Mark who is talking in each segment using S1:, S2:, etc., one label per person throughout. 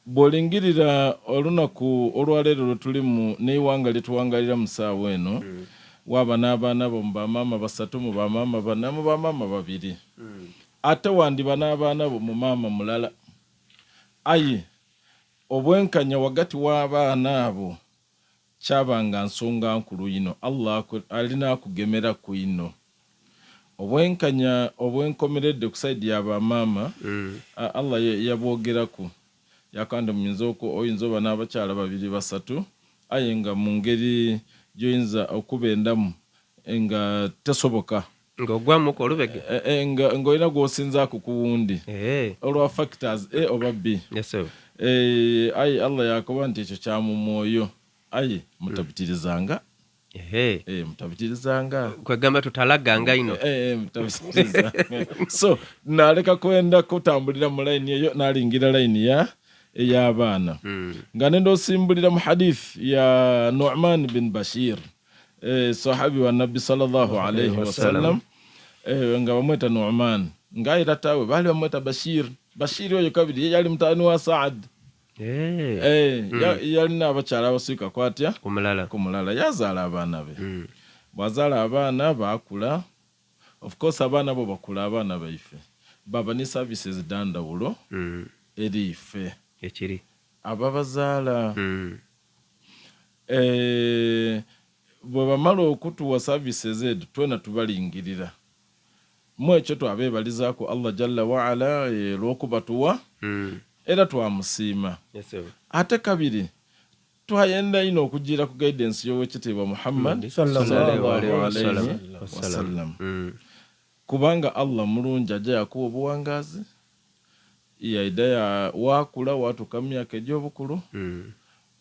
S1: bw'olingirira olunaku olwaleero lwe tulimu n'eiwanga lyetuwangalira mu ssaawa eno waba n'abaana bo mu bamaama basatu mu bamaama bana mu bamaama babiri ate wandiba n'abaana bo mu maama mulala ayi obwenkanya wagati w'abaana abo kyabanga nsonga nkulu ino Allah alina akugemera ku ino obwenkanya obwenkomeredde ku saidi y'abamaama Allah yabwogeraku yakanda oyinza oba n'abakyala babiri basatu aye nga mu ngeri gyoyinza okubendamu nga tesoboka
S2: ng'ogwamuko olubege
S1: ng'olina gw'osinzaako ku wundi olwa factors A oba B. Aye Allah yakoba nti ekyo kya mu mwoyo aye mutabitirizanga mutabitirizanga
S2: kwegamba tutalaganga ino
S1: mutabitiriza so naleka kwenda kutambulira mu layini eyo nalingira layini ey'abaana nga nenda osimbulira mu hadith ya Nu'man bin Bashir sahabi wa Nabi sallallahu alayhi wasallam nga bamweta Nu'man nga era tawe bali bamweta Bashir oyo kabiri yali mutani wa Saad yalina abakyala abaswika kwatya kumulala yazaala abaana be bwazaala abaana bakula of course abaana bo bakula abaana baife baba ne services dandawulo eri ife
S2: ekiri
S1: ababazaala bwe bamala okutuwa services edo twena tubalingirira mu ekyo twabeebalizaako Allah jalla waala lw'okubatuwa era twamusiima ate kabiri twayenda ino okugira ku guidance y'owekitiibwa Muhammad sallallahu alayhi wasallam kubanga Allah mulungi ajja yakuwa obuwangazi yaida wakula watuuka mu myaka egy'obukulu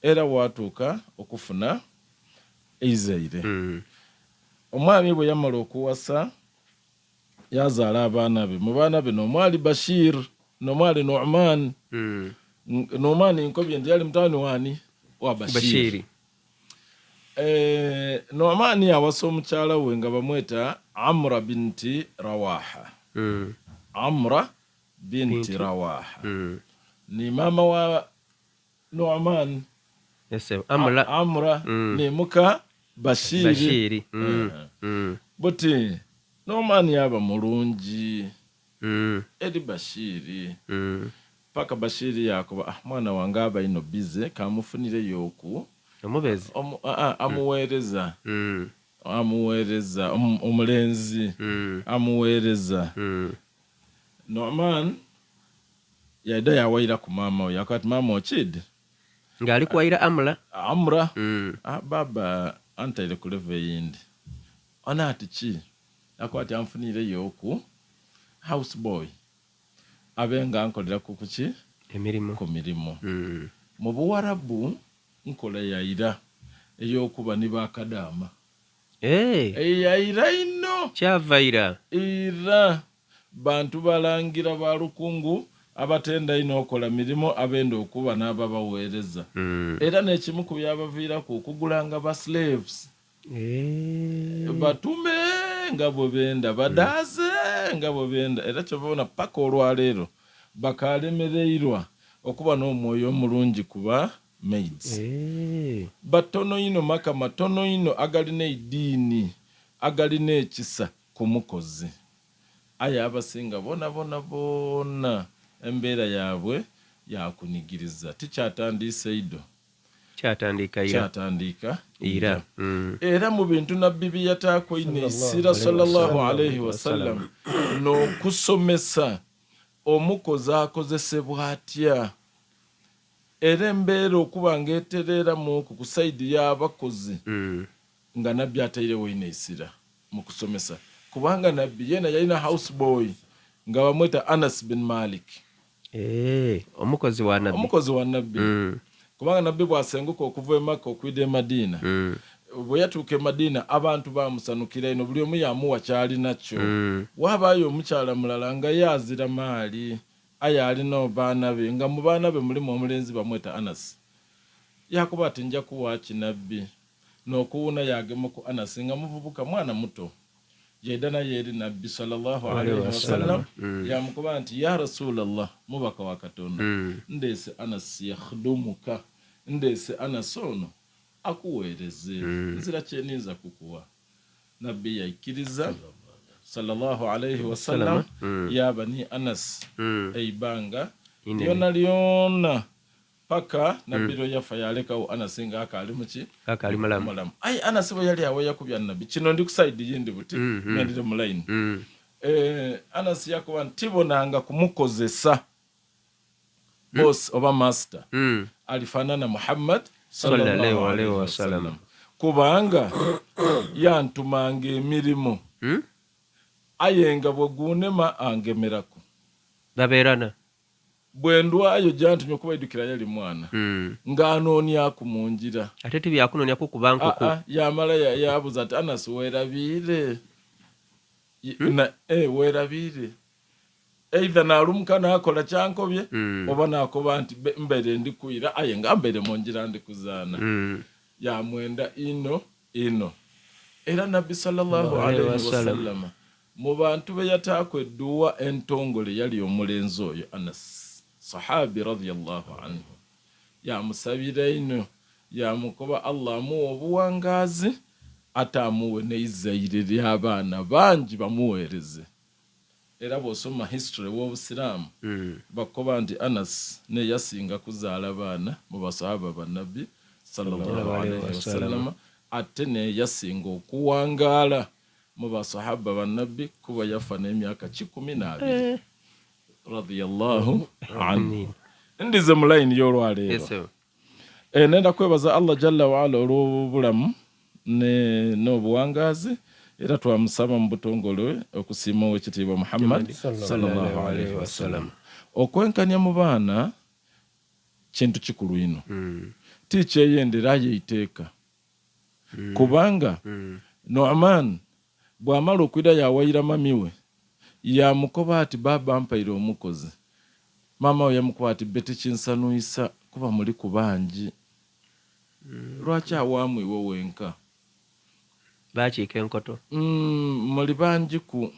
S1: era watuuka okufuna eizaire omwami bwe yamala okuwasa yazaala abaana be mu baana be n'omwali Bashir n'omwali Nu'man Nu'man nkobye ndi yali mutani wani wa Bashir Nu'man yawasa omukyala we nga bamweta Amra binti Rawaha Amra binti Rawaha ni mama wa Nu'man Amra ni muka Bashiri buti Nu'man yaba mulungi eri Bashiri paka Bashiri yakoba mwana wange aba ino bize kamufunire yoku
S2: omubezi
S1: amuweereza omulenzi amuweereza Nu'man yaida yawaira ku mama we yakati mama ochid
S2: ngali kwaira Amra
S1: baba antaire ku level yindi ona ati akwati amfunire yoku house boy abenga ankolera ku kuki
S2: emirimu
S1: mu Buwarabu nkola yaira eyokuba ni bakadama yaira ino
S2: kyavaira
S1: era bantu balangira balukungu abatenda ino okola mirimo abenda okuba n'ababaweereza era n'ekimu ku byabaviirako okugulanga ba slaves batume nga bwe benda badaaze nga bwe benda era kyobona paka olwaleero bakalemereirwa okuba n'omwoyo omulungi kuba maids batono ino maka matono ino agalina ediini agalina ekisa ku mukozi aye abasinga bona embeera yaabwe yakunigiriza tikyatandise ido kyatandika
S2: ira
S1: era mu bintu nabbi byataako ine isira sallallahu alayhi wasallam n'okusomesa omukozi akozesebwa atya era embeera okuba ng'etereera ku saidi y'abakozi nga nabbi atairewo ine isira mu kusomesa kubanga nabbi yena yalina house boy nga bamweta Anas bin Malik
S2: omukozi wa nabbi
S1: kubanga nabbi bwasenguka okuva e Makka okwida e Madina bwe yatuuka e Madina abantu bamusanukira ino buli omu yamuwa kyalina kyo waabayo omukyala mulala nga yazira maali aye alina baana be nga mu baana be mulimu omulenzi bamweta Anas yakuba ati nja kuwa kinabbi n'okuwuna yagema ku Anas nga muvubuka mwana muto yaidana yeri nabbi sallallahu alaihi wasallam yamukuba nti ya rasulallah mubaka wa katonda ndese Anas yakhdumuka ndese Anas ono akuweereze nzira kyeninza kukuwa nabbi yaikiriza sallallahu alaihi wasallam yabani Anas eibanga lyona paka nabiro yafa yalekawo Anas nga akali muki
S2: akali malamu
S1: ai Anas bo yali awo yakubya nabbi kino ndi kuside yindi buti nandire mu line Anas yakuba ntibonanga kumukozesa boss oba master alifanana Muhammad sallallahu alaihi wasallam kubanga yantumanga emirimu ayenga bwegunema angemerako
S2: baberana
S1: bwendwayo jantumye kuba idukira yali mwana nganonya kumunjira
S2: ate tibyakunonya ko kubankoko
S1: yamala yabuza ati Anas werabire na werabire either nalumuka nakola kyankobye oba nakoba nti mbere ndi kuira ayenga mbere monjira ndi kuzana yamwenda ino era nabbi sallallahu alaihi wasallam mu bantu be yatakwe duwa entongole yali omulenzi oyo Anas sahabi radiyallahu anhu yamusabira ino yamukoba Allah amuwa obuwangazi atamuwe neizayire ly'abaana bangi bamuweereze era bw'osoma history w'Obusiraamu bakoba nti Anas ne yasinga kuzaala baana mu basahaba ba nabbi sallallahu alaihi wasallam ate ne yasinga okuwangaala mu basahaba ba nabbi kuba yafa n'emyaka 12 radiyallahu anhu ndize mu line y'olwaleero nenda kwebaza Allah jalla wa ala olw'obulamu n'obuwangazi era twamusaba mu butongole okusiima ow'ekitiibwa Muhammad sallallahu alaihi wasallam okwenkanya mu baana kintu kikulu ino tikyeyendera yeiteeka kubanga Nu'man bw'amala okwira yawayira mamiwe yamukoba ati baba mpaire omukozi mama we yamukoba ati bete kinsanuisa kuba muli kubangi lwaki awamu iwe wenka
S2: bakiika enkoto
S1: muli bangi ku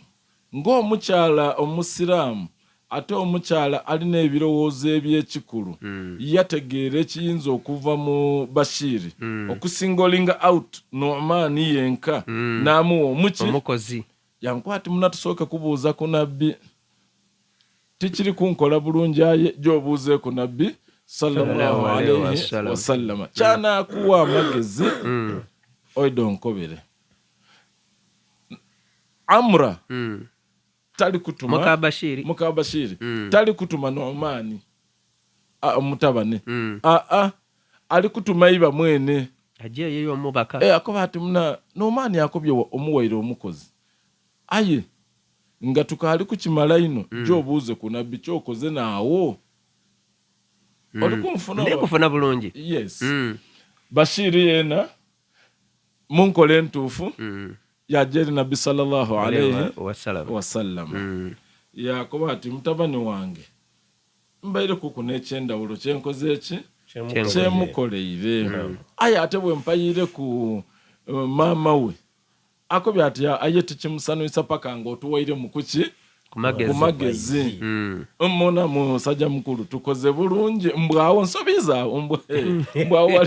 S1: ng'omukyala omusiraamu ate omukyala alina ebirowoozo ebyekikulu yategeera ekiyinza okuva mu Bashiri okusingolinga out Nu'man yenka n'amuwa omukozi yankwati munatusooka kubuuza ku nabbi tikiri kunkola bulungi aye gy'obuuze ku nabbi sallallahu alaihi wasallam kyanakuwa amagezi oidonkobere Amra tali kutuma Mukabashiri tali kutuma Nu'man omutabane ali kutuma iba mwene
S2: aje yeyo omubaka
S1: akoba ati muna Nu'man yakobye omuwaire omukozi aye nga tukali kukimala ino gy'obuuze ku nabbi kyokoze naawo
S2: kufuna bulungi
S1: yes Bashiri yena munkole entuufu yajeri nabbi sallallahu alaihi wasallam yakoba ati mutabani wange mbaire kuku n'ekyendawulo kyenkoze eki kyemukoleire aye ate bwe mpayire ku mama we akobya ati aye tikimusanuisa paka nga otuwaire mukuki kumagezi mmona musajja mukulu tukoze bulungi mbwawo nsobizaawo mbwawo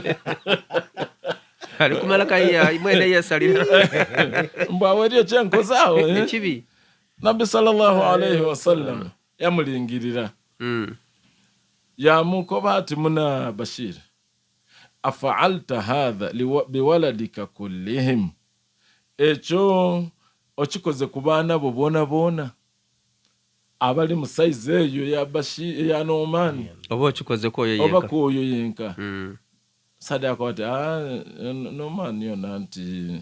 S2: alikumala kaya mwene yesalira
S1: mbwawo eriyo kyenkozaawo ekibi nabbi sallallahu alaihi wasallam yamulingirira yamukoba ati muna Bashir afaalta hadha biwaladika kullihim ekyo okikoze ku baana bo boona abali mu size eyo ya Bashir ya Nu'man
S2: oba okikoze
S1: koyo yenka sadako ati Nu'man yona nti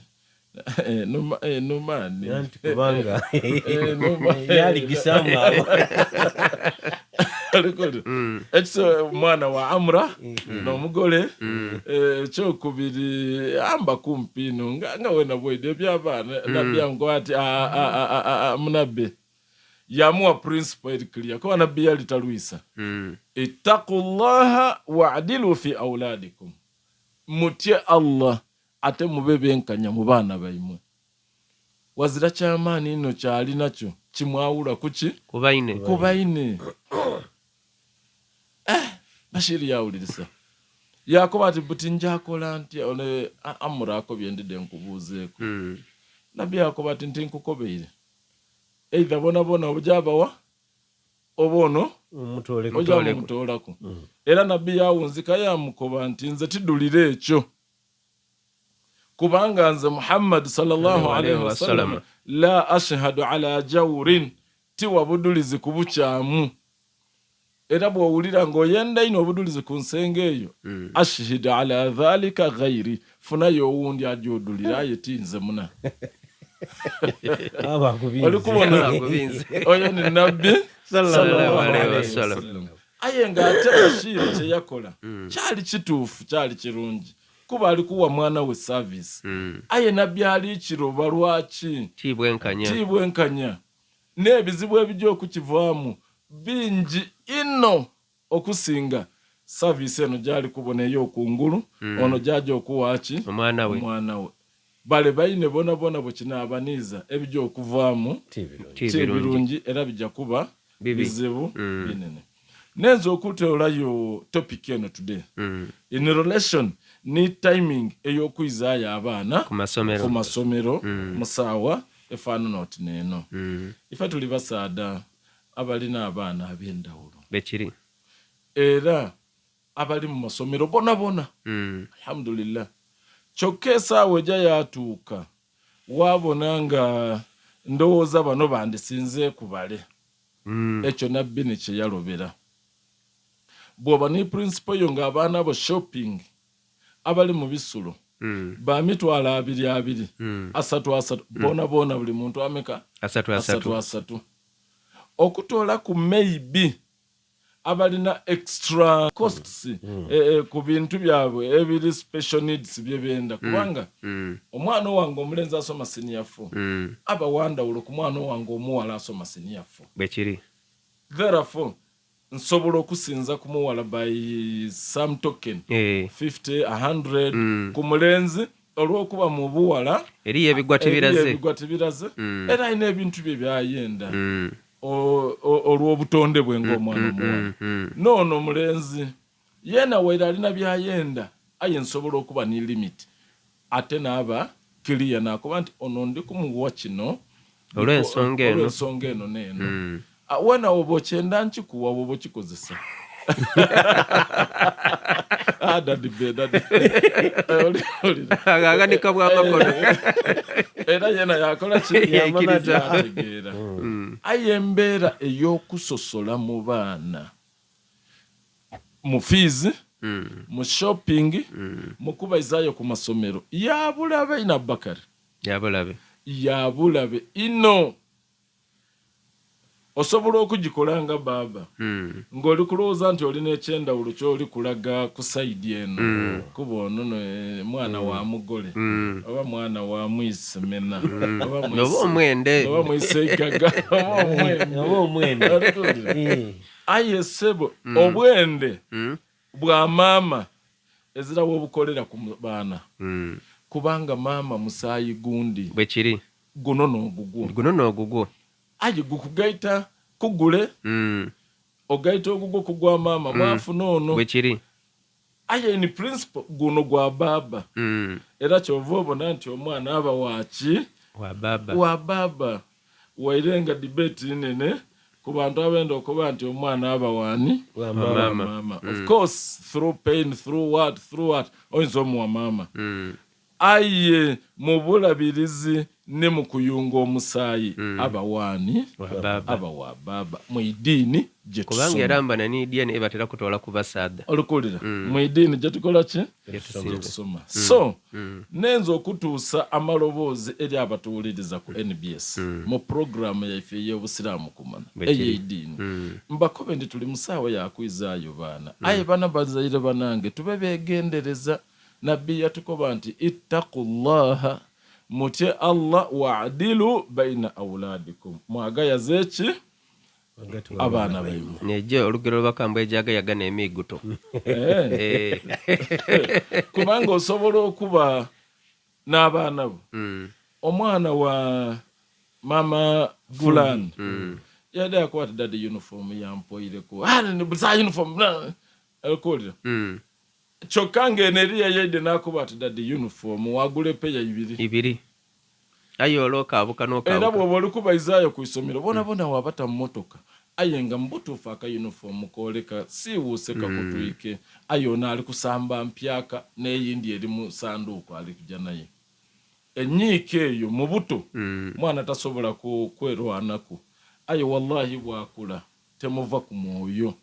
S1: Nu'man
S3: yanti kubanga yali gisamu abo
S1: ekyo mwana wa Amra n'omugole ekyokubiri amba kumpino nga wena bwede by'abaana nabyango ati munabbe yamuwa principle eri clear ko nabbi yali talwisa ittaqullaha wa'dilu fi auladikum mutye Allah ate mube benkanya mu baana baimwe wazira kyamaani nno kyali nakyo kimwawula kuki kubaine Bashiri yawulirisa yakoba ati buti njakola ntya ole amurako byendide nkubuuzeeko nabbi yakoba ati ntinkukobeire eitha bona obujabawa obono ojamutoolako era nabbi yawunzika yamukoba nti nze tidulira ekyo kubanga nze Muhammad sallallahu alaihi wasallam la ashhadu ala jawrin tiwa budulizi kubukyamu era bw'owulira ng'oyenda ino obudulizi ku nsenga eyo ashhadu ala dhalika ghairi funayo owundi ajodulira aye tinze muna olikubona oyo ni nabbi sallallahu alaihi wasallam aye ng'ate Bashiri kye yakola kyali kituufu kyali kirungi kuba alikuwa mwana we service aye nabbi ali kiroba lwaki tibwenkanya n'ebizibu ebijja okukivaamu bingi ino okusinga service eno gyali kubona ey'okungulu ono gyajja okuwaaki omwana we bale bayine bona bwekinaabaniiza ebijja okuvaamu tibirungi era bijja kuba bizibu binene nenza okuteolayo topic eno today in relation ni timing ey'okuyizaayo abaana ku masomero musaawa efaanana oti neeno ife tuli basaada abalina abaana ab'endawulo
S2: bekiri
S1: era abali mu masomero bona alhamdulillah kyokka esaawa ejja yatuuka wabona nga ndowooza bano bandisinze kubale ekyo nabbi ne kye yalobera bw'oba ni principle yo ng'abaana abo shopping abali mu bisulo ba mitwalo 2 3 bona buli muntu ameka 3 okutoola ku maybe abalina extra costs ku bintu byabwe ebiri special needs byebenda kubanga omwana wange omulenzi asoma senior 4 aba wandawulo ku mwana wange omuwala asoma senior 4
S2: bekiri
S1: therefore nsobola okusinza kumuwala by some token 50 100 ku mulenzi olw'okuba mu buwala eriyo ebigwati biraze era ayina ebintu bye byayenda olw'obutonde bwe ng'omwana omuwala noono omulenzi yeena waira alina byayenda aye nsobola okuba ni limit ate naaba kiriya nakuba nti ono ndi kumuwa kino olw'ensonga eno neeno wena oba okyenda nkikuwa oba okikozesa
S2: aganika bwamakono
S1: era yena yakola kiyamanategeera aye embeera ey'okusosola mu baana mu fees mu shopping mu kubayizaayo ku masomero yabulabe ina Bakari yabulabe ino osobola okugikola nga baba ng'oli kulowooza nti olina ekyendawulo ky'oli kulaga ku sayidi eno kuba ono mwana wa mugole oba mwana wa mwisemena oba
S2: omwende
S1: oba mwiseigaga oba omwende aye sebo obwende bwa maama ezirawo obukolera ku baana kubanga maama musaayi gundi
S2: bwekiri
S1: guno n'ogugwo aje gukugaita kugule ogaita ogugwo kugwa maama mwafuna ono
S2: bwekiri
S1: aye ni principle guno gwa baba era kyova obona nti omwana aba waki wa baba wairenga debate nene ku bantu abenda okuba nti omwana aba wani wa mama of course through pain through what oyinza omuwa mama aye mu bulabirizi ne mu kuyunga omusaayi abawani aba wa baba mu idiini gye tusoma
S2: kubanga erambana ni idiini ebatera kutoola ku basaada
S1: olukulira mu idiini gye tukola ki tusoma so nenza okutuusa amaloboozi eri abatuwuliriza ku NBS mu programu yaife ey'obusiraamu kumana ey'eidiini mbakobe ndi tuli mu ssaawa yakwizaayo baana aye bana bazaire banange tube beegendereza nabbi yatukoba nti ittaqullaha mutye Allah wa'dilu baina awladikum mwagayaze eki abaana bayimu
S2: neje olugero lwakambwe ejaga n'emiguto
S1: kubanga osobola okuba n'abaana bo omwana mama fulani yada yakwata dadi uniform yampoireko ni busa uniform alkolira chokange neriya yede nakuba dadi uniform wagule peya ibiri
S2: ayo oloka abuka noka
S1: era bwo bolikuba izayo kuisomero bona wabata mmotoka ayenga mbutufa ka uniform koleka siwuseka kutuike ayo nali kusamba mpyaka neyindi eri mu sanduku ali kujja naye enyike eyo mu buto mwana tasobola kwerwanako ayo wallahi bwakula temuva ku mwoyo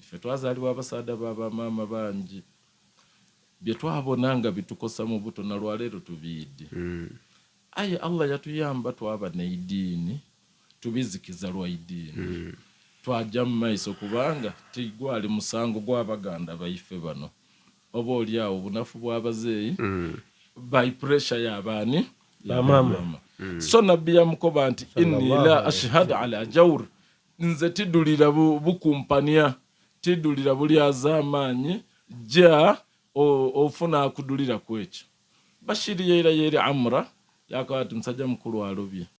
S1: ife twazaliwa abasaada baba mama bangi bye twabonanga bitukosa mu buto na lwalero tubidde aye Allah yatuyamba twaba neidini tubizikiza lwa idini twajja mu maiso kubanga tigwali musango gw'abaganda baife bano oba oli awo bunafu bw'abazeeyi by pressure y'abaani
S3: mama
S1: so nabbi yamukoba nti inni la ashhadu ala jawr nze tidulira bukumpania tidulira buli azamaanyi ja ofuna akudulira kwekyo bashiri yera amra yakawati musajja mukulu alobye